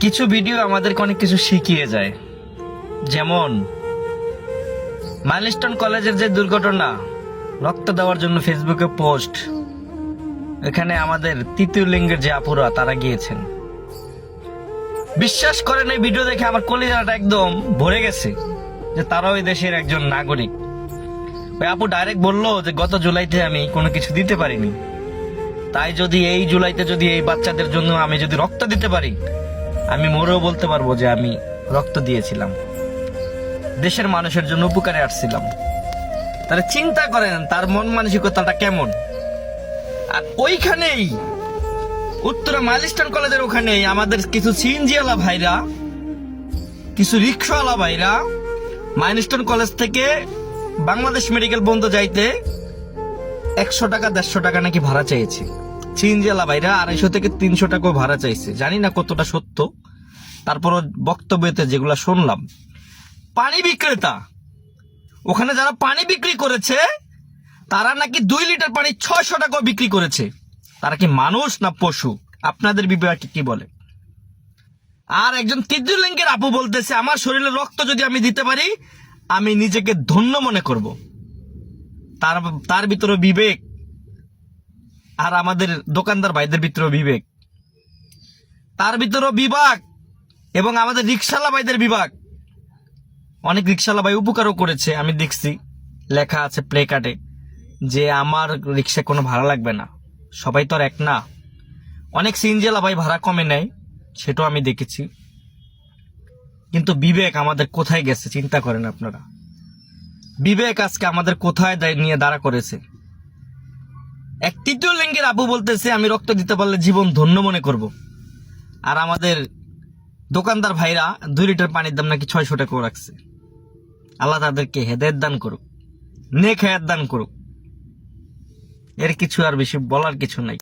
কিছু ভিডিও আমাদেরকে অনেক কিছু শিখিয়ে যায়। যেমন মাইলস্টোন কলেজের যে দুর্ঘটনা, রক্ত দেওয়ার জন্য ফেসবুকে পোস্ট, এখানে আমাদের তৃতীয় লিঙ্গের যে আপুরা তারা গিয়েছেন। বিশ্বাস করেন এই ভিডিও দেখে আমার কলিজাটা একদম ভরে গেছে যে তারাও এই দেশের একজন নাগরিক। ওই আপু ডাইরেক্ট বললো যে গত জুলাইতে আমি কোনো কিছু দিতে পারিনি, তাই যদি এই জুলাইতে যদি এই বাচ্চাদের জন্য আমি যদি রক্ত দিতে পারি, আমি মরেও বলতে পারবো যে আমি রক্ত দিয়েছিলাম, দেশের মানুষের জন্য উপকারে আসছিলাম। তাহলে চিন্তা করেন তার মন মানসিকতাটা কেমন। আর ওইখানেই উত্তরা মাইলস্টোন কলেজের ওখানেই আমাদের কিছু সিএনজিওয়ালা ভাইরা, কিছু রিক্সাওয়ালা ভাইরা মাইলস্টোন কলেজ থেকে বাংলাদেশ মেডিকেল বন্ধ যাইতে 100 টাকা 150 টাকা নাকি ভাড়া চাইছে। সিএনজিওয়ালা ভাইরা 250 থেকে 300 টাকা ভাড়া চাইছে। জানি না কতটা সত্য, তারপরও বক্তব্যতে যেগুলা শুনলাম। পানি বিক্রেতা, ওখানে যারা পানি বিক্রি করেছে তারা নাকি 2 লিটার পানি 600 টাকা বিক্রি করেছে। তারা কি মানুষ না পশু? আপনাদের বিবেকে কি বলে? আর একজন তৃতীয় লিঙ্গের আপু বলতেছে আমার শরীরে রক্ত যদি আমি দিতে পারি আমি নিজেকে ধন্য মনে করব। তার ভিতরে বিবেক, আর আমাদের দোকানদার ভাইদের ভিতরে বিবেক, তার ভিতরে বিভাগ, এবং আমাদের রিক্সাওয়ালা ভাইদের বিভাগ। অনেক রিক্সাওয়ালা ভাই উপকারও করেছে, আমি দেখছি লেখা আছে প্লে কার্ডে যে আমার রিক্সা কোনো ভাড়া লাগবে না। সবাই তো আর এক না, অনেক সিএনজিওয়ালা ভাই ভাড়া কমে নেয়, সেটাও আমি দেখেছি। কিন্তু বিবেক আমাদের কোথায় গেছে চিন্তা করেন আপনারা। বিবেক আজকে আমাদের কোথায় নিয়ে দাঁড়া করেছে। এক তৃতীয় লিঙ্গের আপু বলতেছে আমি রক্ত দিতে পারলে জীবন ধন্য মনে করব, আর আমাদের দোকানদার ভাইরা 2 লিটার পানির দাম নাকি 600 টাকা রাখছে। আল্লাহ তাদেরকে হেদায়েত দান করুক, নেক হায়াত দান করুক। এর কিছু আর বেশি বলার কিছু নাই।